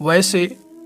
वैसे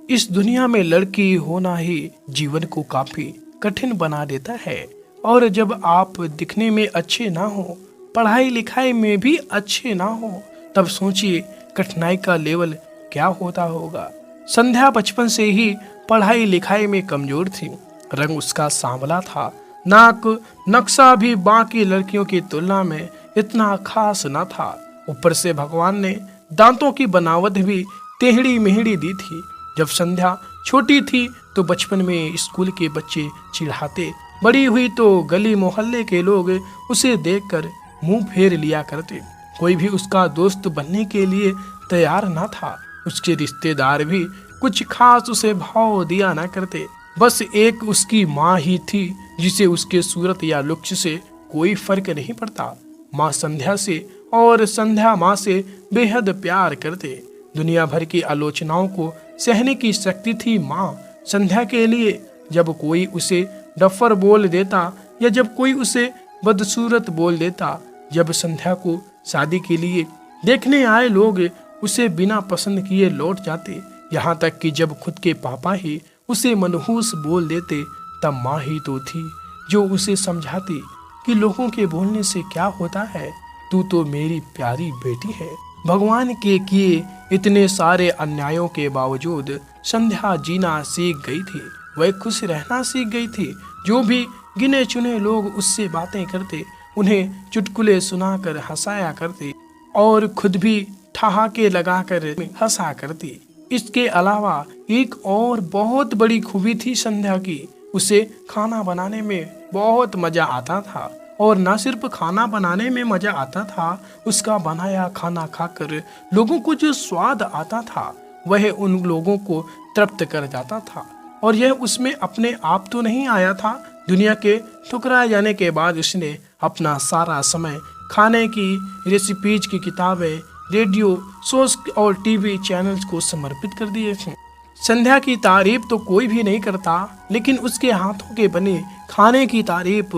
इस दुनिया में लड़की होना ही जीवन को काफी कठिन बना देता है। और जब आप दिखने में अच्छे ना हो, पढ़ाई लिखाई में भी अच्छे ना हो, तब सोचिए कठिनाई का लेवल क्या होता होगा। संध्या बचपन से ही पढ़ाई लिखाई में कमजोर थी। रंग उसका सांवला था, नाक नक्शा भी बाकी लड़कियों की तुलना में इतना खास न था। ऊपर से भगवान ने दांतों की बनावट भी टेढ़ी मेढ़ी दी थी। जब संध्या छोटी थी तो बचपन में स्कूल के बच्चे चिढ़ाते, बड़ी हुई तो गली मोहल्ले के लोग उसे देखकर मुंह फेर लिया करते। कोई भी उसका दोस्त बनने के लिए तैयार न था। उसके रिश्तेदार भी कुछ खास उसे भाव दिया न करते। बस एक उसकी माँ ही थी जिसे उसके सूरत या लुक्स से कोई फर्क नहीं पड़ता। माँ संध्या से और संध्या माँ से बेहद प्यार करते। दुनिया भर की आलोचनाओं को सहने की शक्ति थी माँ संध्या के लिए। जब कोई उसे डफर बोल देता या जब कोई उसे बदसूरत बोल देता, जब संध्या को शादी के लिए देखने आए लोग उसे बिना पसंद किए लौट जाते, यहाँ तक कि जब खुद के पापा ही उसे मनहूस बोल देते, तब माँ ही तो थी जो उसे समझाती कि लोगों के बोलने से क्या होता है, तू तो मेरी प्यारी बेटी है। भगवान के किए इतने सारे अन्यायों के बावजूद संध्या जीना सीख गई थी। वह खुश रहना सीख गई थी। जो भी गिने चुने लोग उससे बातें करते, उन्हें चुटकुले सुनाकर हंसाया करते और खुद भी ठहाके लगाकर हंसा करती। इसके अलावा एक और बहुत बड़ी खूबी थी संध्या की। उसे खाना बनाने में बहुत मजा आता था। और न सिर्फ खाना बनाने में मजा आता था, उसका बनाया खाना खाकर लोगों को जो स्वाद आता था वह उन लोगों को तृप्त कर जाता था। और यह उसमें अपने आप तो नहीं आया था। दुनिया के ठुकराए जाने के बाद उसने अपना सारा समय खाने की रेसिपीज की किताबें, रेडियो शोज और टीवी चैनल्स को समर्पित कर दिए थे। संध्या की तारीफ तो कोई भी नहीं करता, लेकिन उसके हाथों के बने खाने की तारीफ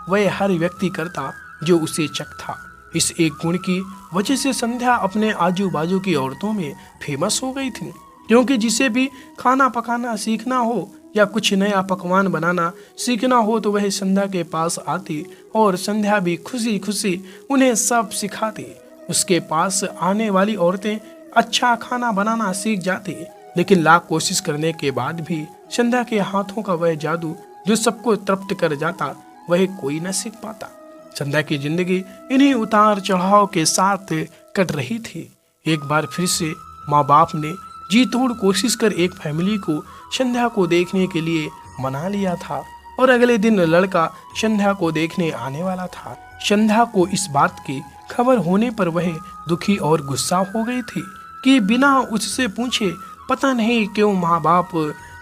वह हर व्यक्ति करता जो उसे चखता। इस एक गुण की वजह से संध्या अपने आजू बाजू की औरतों में फेमस हो गई थी, क्योंकि जिसे भी खाना पकाना सीखना हो या कुछ नया पकवान बनाना सीखना हो तो वह संध्या के पास आती और संध्या भी खुशी खुशी उन्हें सब सिखाती। उसके पास आने वाली औरतें अच्छा खाना बनाना सीख जाती, लेकिन लाख कोशिश करने के बाद भी संध्या के हाथों का वह जादू जो सबको तृप्त कर जाता, वह कोई न सीख पाता। संध्या की जिंदगी इन्हीं उतार चढ़ाव के साथ कट रही थी। एक बार फिर से माँ बाप ने जी तोड़ कोशिश कर एक फैमिली को संध्या को देखने के लिए मना लिया था और अगले दिन लड़का संध्या को देखने आने वाला था। संध्या को इस बात की खबर होने पर वह दुखी और गुस्सा हो गई थी कि बिना उससे पूछे पता नहीं क्यों माँ बाप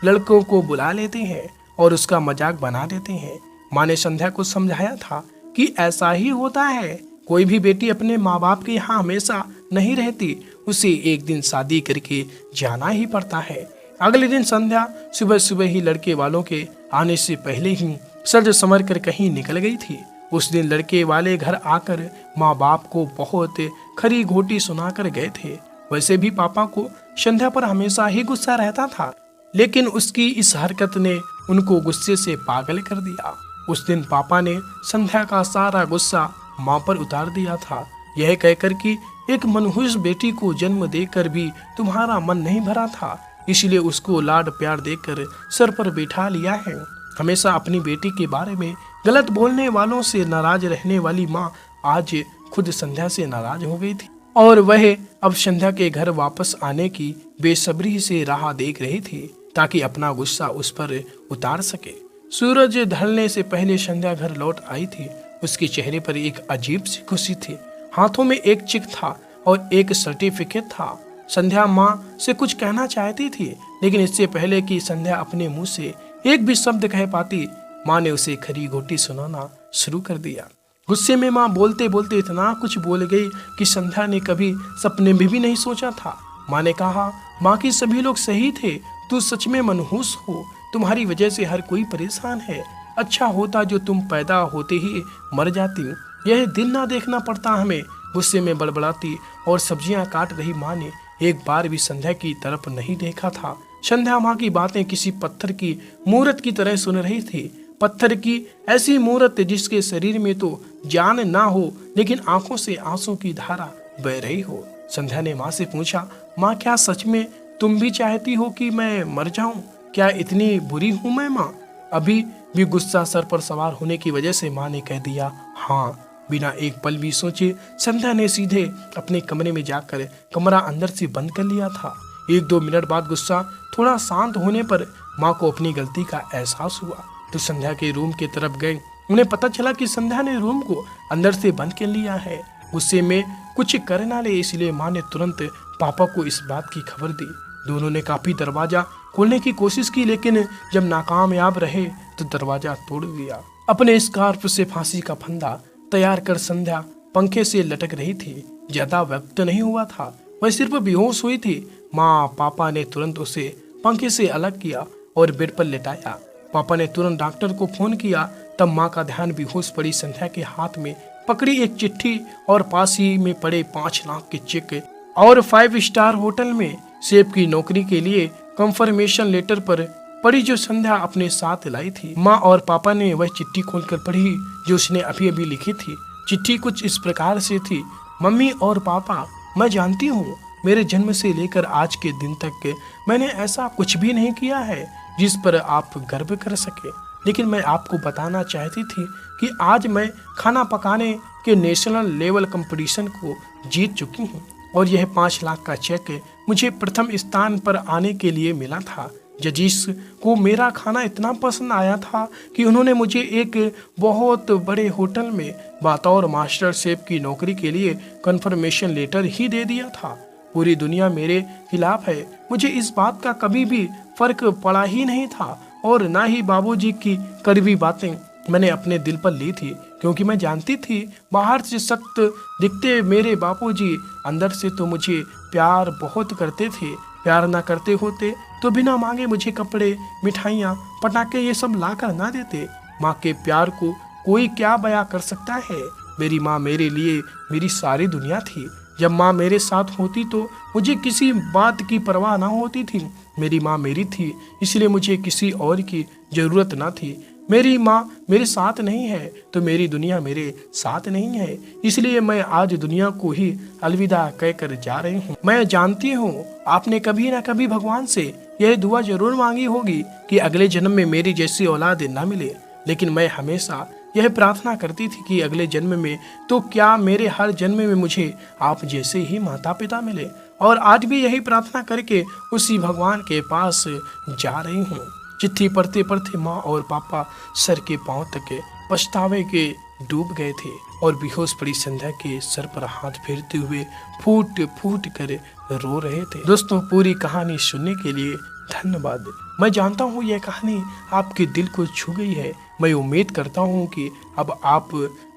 लड़कों को बुला लेते हैं और उसका मजाक बना देते हैं। माँ ने संध्या को समझाया था कि ऐसा ही होता है, कोई भी बेटी अपने माँ बाप के यहाँ हमेशा नहीं रहती, उसे एक दिन शादी करके जाना ही पड़ता है। अगले दिन संध्या सुबह सुबह ही लड़के वालों के आने से पहले ही सज संवर कर कहीं निकल गई थी। उस दिन लड़के वाले घर आकर माँ बाप को बहुत खरी घोटी सुनाकर गए थे। वैसे भी पापा को संध्या पर हमेशा ही गुस्सा रहता था, लेकिन उसकी इस हरकत ने उनको गुस्से से पागल कर दिया। उस दिन पापा ने संध्या का सारा गुस्सा माँ पर उतार दिया था, यह कहकर कि एक मनहूस बेटी को जन्म देकर भी तुम्हारा मन नहीं भरा था, इसलिए उसको लाड प्यार देकर सर पर बैठा लिया है। हमेशा अपनी बेटी के बारे में गलत बोलने वालों से नाराज रहने वाली माँ आज खुद संध्या से नाराज हो गई थी और वह अब संध्या के घर वापस आने की बेसब्री से राह देख रही थी ताकि अपना गुस्सा उस पर उतार सके। सूरज ढलने से पहले संध्या घर लौट आई थी। उसके चेहरे पर एक अजीब सी खुशी थी। हाथों में एक चेक था और एक सर्टिफिकेट था। संध्या माँ से कुछ कहना चाहती थी, लेकिन इससे पहले कि संध्या अपने मुंह से एक भी शब्द कह पाती, माँ ने उसे खरी घोटी सुनाना शुरू कर दिया। गुस्से में माँ बोलते बोलते इतना कुछ बोल गई कि संध्या ने कभी सपने में भी नहीं सोचा था। माँ ने कहा, माँ की सभी लोग सही थे, तू सच में मनहूस हो, तुम्हारी वजह से हर कोई परेशान है। अच्छा होता जो तुम पैदा होते ही मर जाती, यह दिन ना देखना पड़ता हमें। गुस्से में बड़बड़ाती और सब्जियां काट रही माँ ने एक बार भी संध्या की तरफ नहीं देखा था। संध्या माँ की बातें किसी पत्थर की मूरत की तरह सुन रही थी। पत्थर की ऐसी मूरत जिसके शरीर में तो जान ना हो, लेकिन आंखों से आंसू की धारा बह रही हो। संध्या ने माँ से पूछा, माँ क्या सच में तुम भी चाहती हो कि मैं मर जाऊं? क्या इतनी बुरी हूं मैं माँ? अभी भी गुस्सा सर पर सवार होने की वजह से माँ ने कह दिया हाँ। बिना एक पल भी सोचे संध्या ने सीधे अपने कमरे में जाकर कमरा अंदर से बंद कर लिया था। 1-2 मिनट बाद गुस्सा थोड़ा शांत होने पर माँ को अपनी गलती का एहसास हुआ तो संध्या के रूम की तरफ गए। उन्हें पता चला कि संध्या ने रूम को अंदर से बंद कर लिया है। गुस्से में कुछ कर ना ले, इसलिए माँ ने तुरंत पापा को इस बात की खबर दी। दोनों ने काफी दरवाजा खोलने की कोशिश की, लेकिन जब नाकामयाब रहे तो दरवाजा तोड़ दिया। अपने स्कार्फ से फांसी का फंदा तैयार कर संध्या पंखे से लटक रही थी। ज्यादा वक्त नहीं हुआ था, वह सिर्फ बेहोश हुई थी। माँ पापा ने तुरंत उसे पंखे से अलग किया और बेड पर लेटाया। पापा ने तुरंत डॉक्टर को फोन किया। तब माँ का ध्यान बेहोश पड़ी संध्या के हाथ में पकड़ी एक चिट्ठी और पास ही में पड़े 5 लाख के चेक और 5 स्टार होटल में शेफ की नौकरी के लिए कंफर्मेशन लेटर पर पढ़ी जो संध्या अपने साथ लाई थी। माँ और पापा ने वह चिट्ठी खोलकर पढ़ी जो उसने अभी अभी लिखी थी। चिट्ठी कुछ इस प्रकार से थी, मम्मी और पापा, मैं जानती हूँ मेरे जन्म से लेकर आज के दिन तक मैंने ऐसा कुछ भी नहीं किया है जिस पर आप गर्व कर सके, लेकिन मैं आपको बताना चाहती थी कि आज मैं खाना पकाने के नेशनल लेवल कंपटीशन को जीत चुकी हूँ और यह 5 लाख का चेक मुझे प्रथम स्थान पर आने के लिए मिला था। जजिस को मेरा खाना इतना पसंद आया था कि उन्होंने मुझे एक बहुत बड़े होटल में बतौर मास्टर शेफ की नौकरी के लिए कंफर्मेशन लेटर ही दे दिया था। पूरी दुनिया मेरे खिलाफ है, मुझे इस बात का कभी भी फर्क पड़ा ही नहीं था और ना ही बाबूजी की कड़वी बातें मैंने अपने दिल पर ली थी, क्योंकि मैं जानती थी बाहर से सख्त दिखते मेरे बापूजी अंदर से तो मुझे प्यार बहुत करते थे। प्यार ना करते होते तो बिना मांगे मुझे कपड़े, मिठाइयाँ, पटाखे ये सब ला कर ना देते। माँ के प्यार को कोई क्या बयां कर सकता है। मेरी माँ मेरे लिए मेरी सारी दुनिया थी। जब माँ मेरे साथ होती तो मुझे किसी बात की परवाह ना होती थी। मेरी माँ मेरी थी, इसलिए मुझे किसी और की जरूरत ना थी। मेरी माँ मेरे साथ नहीं है तो मेरी दुनिया मेरे साथ नहीं है, इसलिए मैं आज दुनिया को ही अलविदा कहकर जा रही हूँ। मैं जानती हूँ आपने कभी ना कभी भगवान से यह दुआ जरूर मांगी होगी कि अगले जन्म में मेरी जैसी औलाद ना मिले, लेकिन मैं हमेशा यह प्रार्थना करती थी कि अगले जन्म में तो क्या मेरे हर जन्म में मुझे आप जैसे ही माता पिता मिले, और आज भी यही प्रार्थना करके उसी भगवान के पास जा रही हूँ। चिट्ठी पढ़ते पढ़ते माँ और पापा सर के पांव तक पछतावे के डूब गए थे और बेहोश पड़ी संध्या के सर पर हाथ फेरते हुए फूट फूट कर रो रहे थे। दोस्तों, पूरी कहानी सुनने के लिए धन्यवाद। मैं जानता हूँ यह कहानी आपके दिल को छू गई है। मैं उम्मीद करता हूँ कि अब आप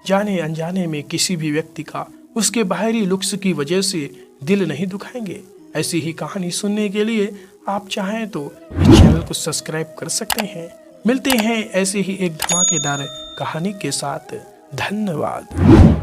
जाने अनजाने में किसी भी व्यक्ति का उसके बाहरी लुक्स की वजह से दिल नहीं दुखाएंगे। ऐसी ही कहानी सुनने के लिए आप चाहें तो इस चैनल को सब्सक्राइब कर सकते हैं। मिलते हैं ऐसे ही एक धमाकेदार कहानी के साथ। धन्यवाद।